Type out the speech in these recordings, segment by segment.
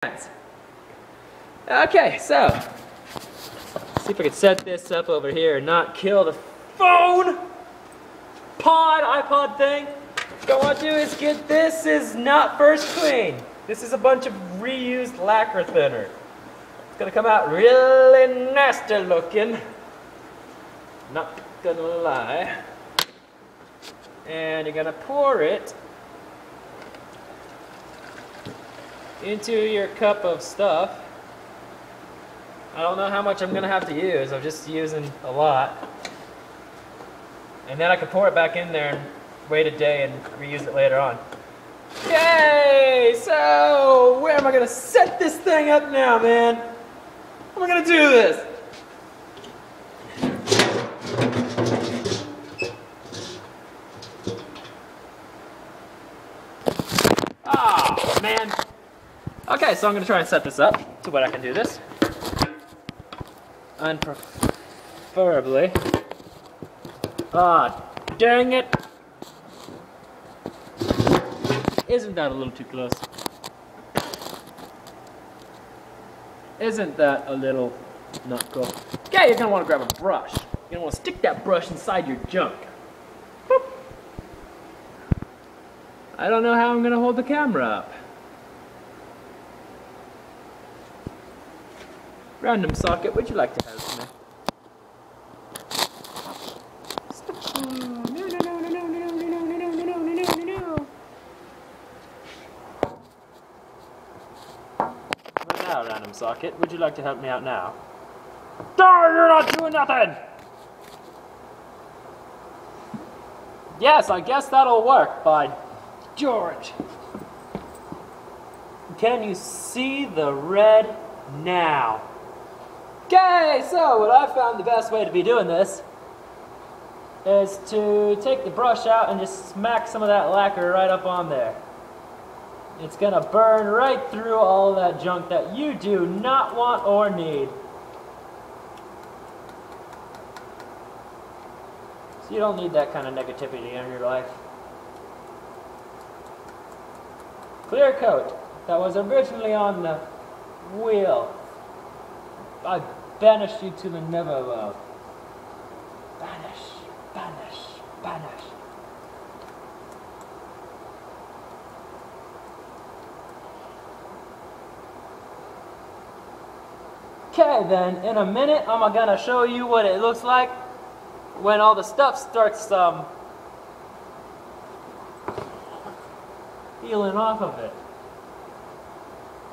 Okay, so see if I can set this up over here and not kill the phone iPod thing. What I want to do is get this is not first clean. This is a bunch of reused lacquer thinner. It's gonna come out really nasty looking. Not gonna lie. And you're gonna pour it into your cup of stuff. I don't know how much I'm gonna have to use. I'm just using a lot. And then I can pour it back in there and wait a day and reuse it later on. Okay, so where am I gonna set this thing up now, man? How am I gonna do this? Oh, man. Okay, so I'm going to try and set this up to what I can do this. And preferably... Ah, dang it! Isn't that a little too close? Isn't that a little not cool? Okay, you're going to want to grab a brush. You're going to want to stick that brush inside your junk. Boop. I don't know how I'm going to hold the camera up. Random socket, would you like to help me? Right now, random socket, would you like to help me out now? Darn, you're not doing nothing! Yes, I guess that'll work, by George. Can you see the red now? Okay, so what I found the best way to be doing this is to take the brush out and just smack some of that lacquer right up on there. It's gonna burn right through all of that junk that you do not want or need. So you don't need that kind of negativity in your life. Clear coat that was originally on the wheel. I banish you to the netherworld. Banish, banish, banish. Okay then, in a minute I'm gonna show you what it looks like when all the stuff starts peeling off of it.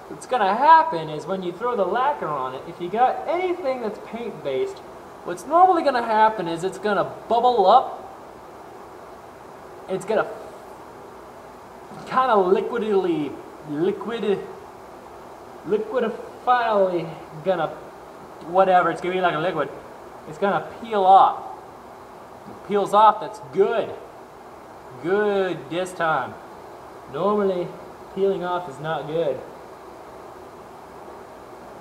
What's gonna happen is when you throw the lacquer on it, if you got anything that's paint based, what's normally gonna happen is it's gonna bubble up. It's gonna kind of liquidifyingly gonna, whatever, it's gonna be like a liquid. It's gonna peel off. It peels off, that's good. Good this time. Normally, peeling off is not good.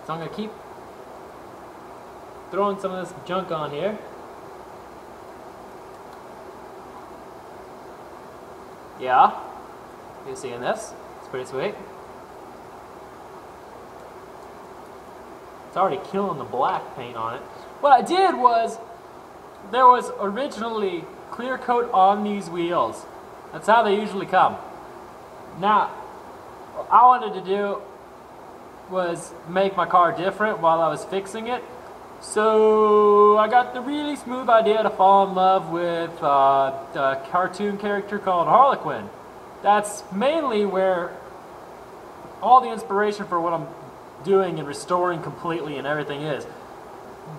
So I'm going to keep throwing some of this junk on here. Yeah, you're seeing this. It's pretty sweet. It's already killing the black paint on it. What I did was, there was originally clear coat on these wheels. That's how they usually come. Now, what I wanted to do was make my car different while I was fixing it. So I got the really smooth idea to fall in love with a cartoon character called Harlequin. That's mainly where all the inspiration for what I'm doing and restoring completely and everything is.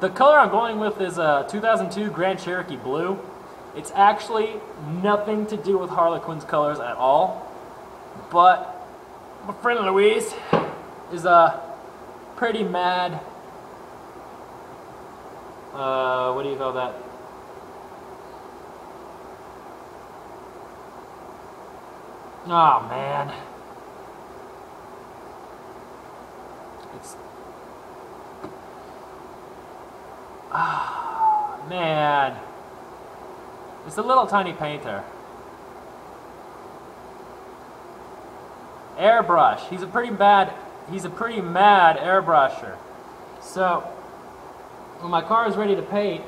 The color I'm going with is a 2002 Grand Cherokee Blue. It's actually nothing to do with Harlequin's colors at all, but my friend Louise is a pretty mad, what do you call that? Oh man. It's, man. It's a little tiny painter. Airbrush. He's a pretty bad he's a pretty mad airbrusher. So when my car is ready to paint,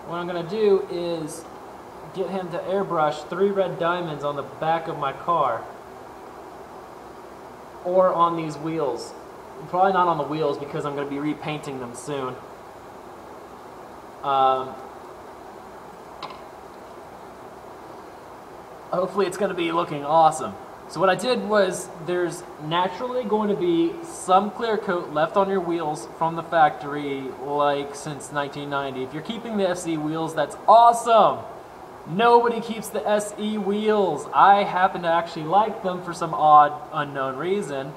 what I'm going to do is get him to airbrush 3 red diamonds on the back of my car or on these wheels. Probably not on the wheels because I'm going to be repainting them soon. Hopefully it's going to be looking awesome. So what I did was, there's naturally going to be some clear coat left on your wheels from the factory, like since 1990. If you're keeping the SE wheels, that's awesome! Nobody keeps the SE wheels. I happen to actually like them for some odd, unknown reason.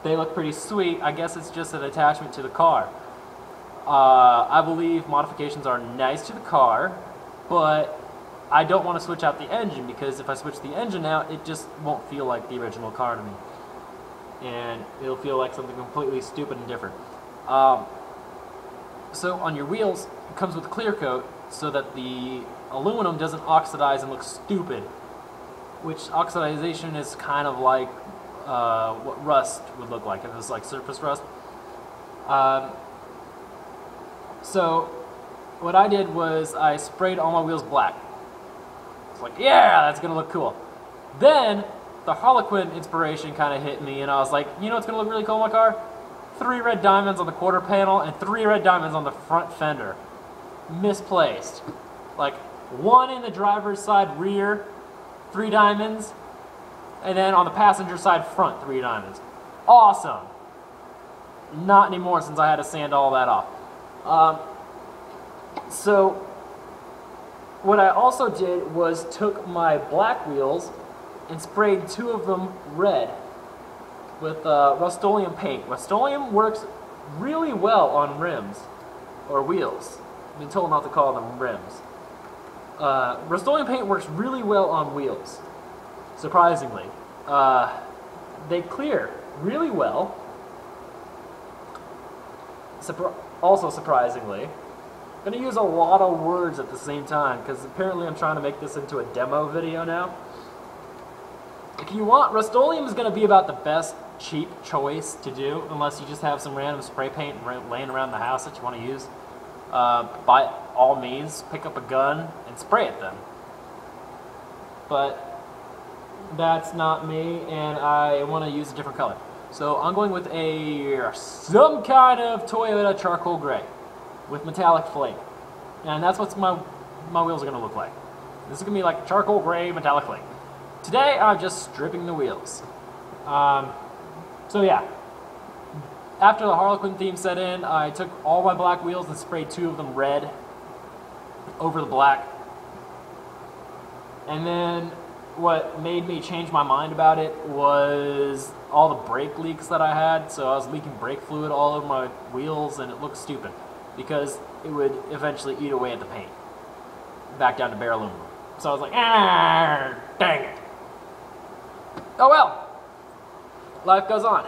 They look pretty sweet. I guess it's just an attachment to the car. I believe modifications are nice to the car, but I don't want to switch out the engine, because if I switch the engine out, it just won't feel like the original car to me. And it'll feel like something completely stupid and different. So on your wheels, it comes with clear coat so that the aluminum doesn't oxidize and look stupid. Which oxidization is kind of like what rust would look like if it was like surface rust. So what I did was I sprayed all my wheels black. It's like, yeah, that's gonna look cool. Then the Harlequin inspiration kind of hit me, and I was like, you know what's gonna look really cool in my car? 3 red diamonds on the quarter panel and 3 red diamonds on the front fender. Misplaced. Like 1 in the driver's side rear, 3 diamonds, and then on the passenger side front, 3 diamonds. Awesome. Not anymore, since I had to sand all that off. So what I also did was took my black wheels and sprayed 2 of them red with Rust-Oleum paint. Rust-Oleum works really well on rims or wheels. I've been told not to call them rims. Rust-Oleum paint works really well on wheels, surprisingly. They clear really well. Also surprisingly, I'm going to use a lot of words at the same time, because apparently I'm trying to make this into a demo video now. If you want, Rust-Oleum is going to be about the best cheap choice to do, unless you just have some random spray paint laying around the house that you want to use. By all means, pick up a gun and spray it then. But that's not me, and I want to use a different color. So I'm going with some kind of Toyota charcoal gray with metallic flake. And that's what my wheels are going to look like. This is going to be like charcoal gray metallic flake. Today I'm just stripping the wheels. So yeah, after the Harlequin theme set in, I took all my black wheels and sprayed 2 of them red over the black. And then what made me change my mind about it was all the brake leaks that I had. So I was leaking brake fluid all over my wheels, and it looked stupid because it would eventually eat away at the paint back down to bare aluminum. So I was like, ah, dang it. Oh well, life goes on.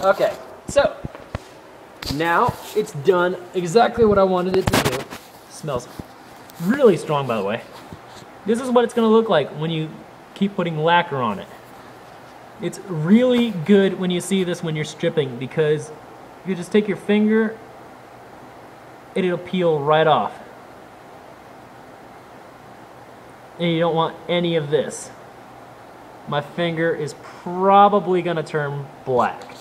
Okay, so now it's done exactly what I wanted it to do. Smells really strong, by the way. This is what it's going to look like when you keep putting lacquer on it. It's really good when you see this when you're stripping, because you just take your finger and it'll peel right off. And you don't want any of this. My finger is probably going to turn black.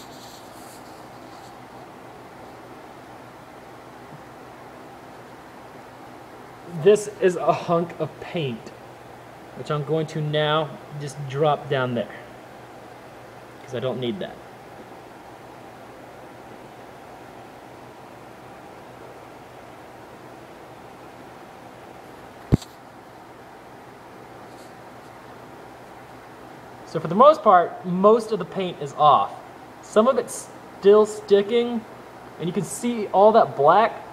This is a hunk of paint, which I'm going to now just drop down there, because I don't need that. So for the most part, most of the paint is off. Some of it's still sticking, and you can see all that black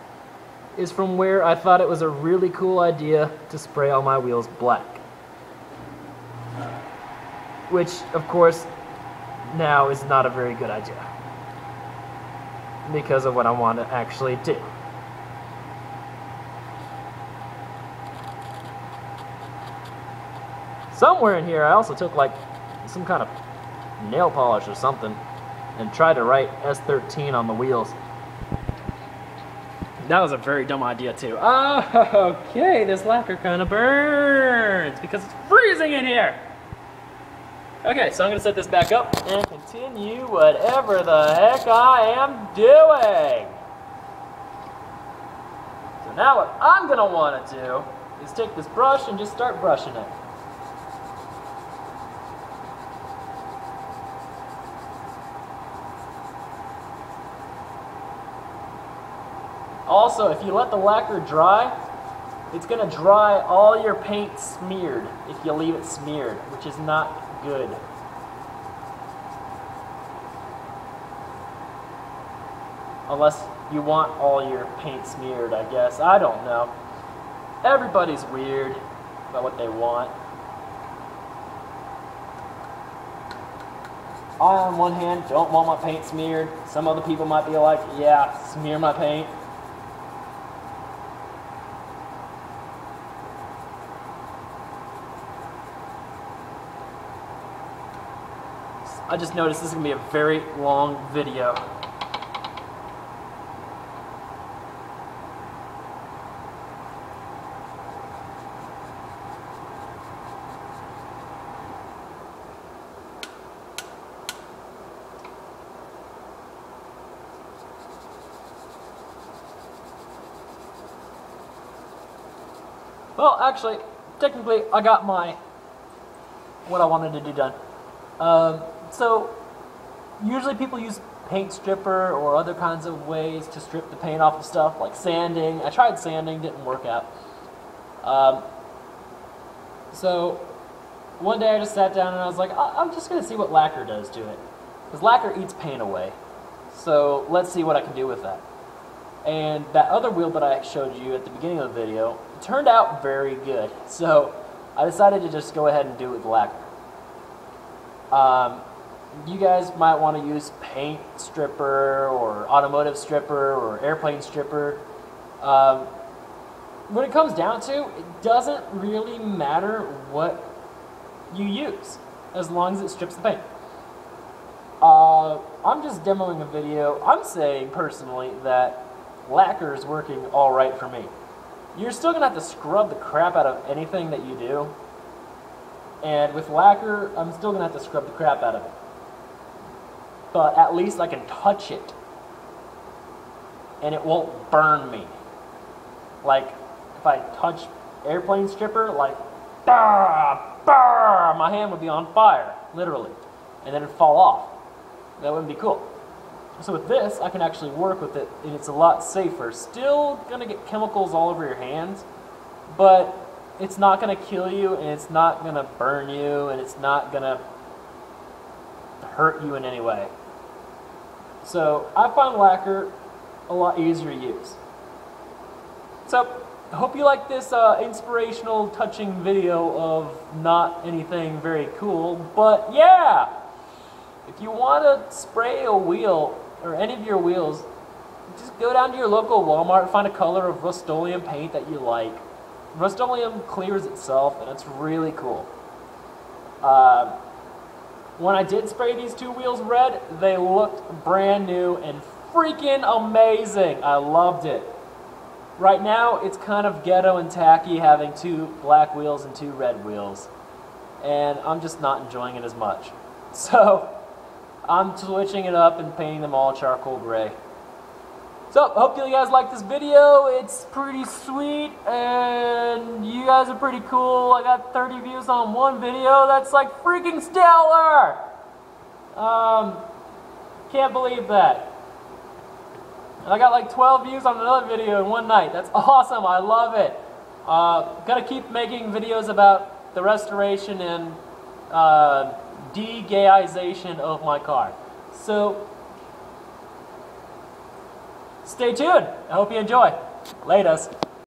is from where I thought it was a really cool idea to spray all my wheels black. Which, of course, now is not a very good idea, because of what I want to actually do. Somewhere in here I also took like some kind of nail polish or something and tried to write S13 on the wheels. That was a very dumb idea too. Oh, okay, this lacquer kind of burns because it's freezing in here. Okay, so I'm gonna set this back up and continue whatever the heck I am doing. So now what I'm gonna wanna do is take this brush and just start brushing it. Also, if you let the lacquer dry, it's going to dry all your paint smeared if you leave it smeared, which is not good. Unless you want all your paint smeared, I guess. I don't know. Everybody's weird about what they want. I, on one hand, don't want my paint smeared. Some other people might be like, yeah, smear my paint. I just noticed this is going to be a very long video. Well, actually, technically, I got what I wanted to do done. So, usually people use paint stripper or other kinds of ways to strip the paint off of stuff, like sanding. I tried sanding, didn't work out. So, one day I just sat down and I was like, I'm just going to see what lacquer does to it. Because lacquer eats paint away. So, let's see what I can do with that. And that other wheel that I showed you at the beginning of the video turned out very good. So, I decided to just go ahead and do it with lacquer. You guys might want to use paint stripper or automotive stripper or airplane stripper. When it comes down to, it doesn't really matter what you use as long as it strips the paint. I'm just demoing a video. I'm saying personally that lacquer is working alright for me. You're still going to have to scrub the crap out of anything that you do. And with lacquer, I'm still going to have to scrub the crap out of it. But at least I can touch it. And it won't burn me. Like, if I touch airplane stripper, like, my hand would be on fire, literally. And then it'd fall off. That wouldn't be cool. So with this, I can actually work with it, and it's a lot safer. Still going to get chemicals all over your hands, but it's not going to kill you, and it's not going to burn you, and it's not going to hurt you in any way. So I find lacquer a lot easier to use. So I hope you like this inspirational, touching video of not anything very cool, but yeah! If you want to spray a wheel, or any of your wheels, just go down to your local Walmart and find a color of Rust-Oleum paint that you like. Rust-Oleum clears itself, and it's really cool. When I did spray these two wheels red, they looked brand new and freaking amazing. I loved it. Right now, it's kind of ghetto and tacky having two black wheels and two red wheels. And I'm just not enjoying it as much. So, I'm switching it up and painting them all charcoal gray. So, hope you guys like this video. It's pretty sweet, and you guys are pretty cool. I got 30 views on one video. That's like freaking stellar! Can't believe that. And I got like 12 views on another video in one night. That's awesome. I love it. Gonna keep making videos about the restoration and de-gayization of my car. So, stay tuned. I hope you enjoy. Laters.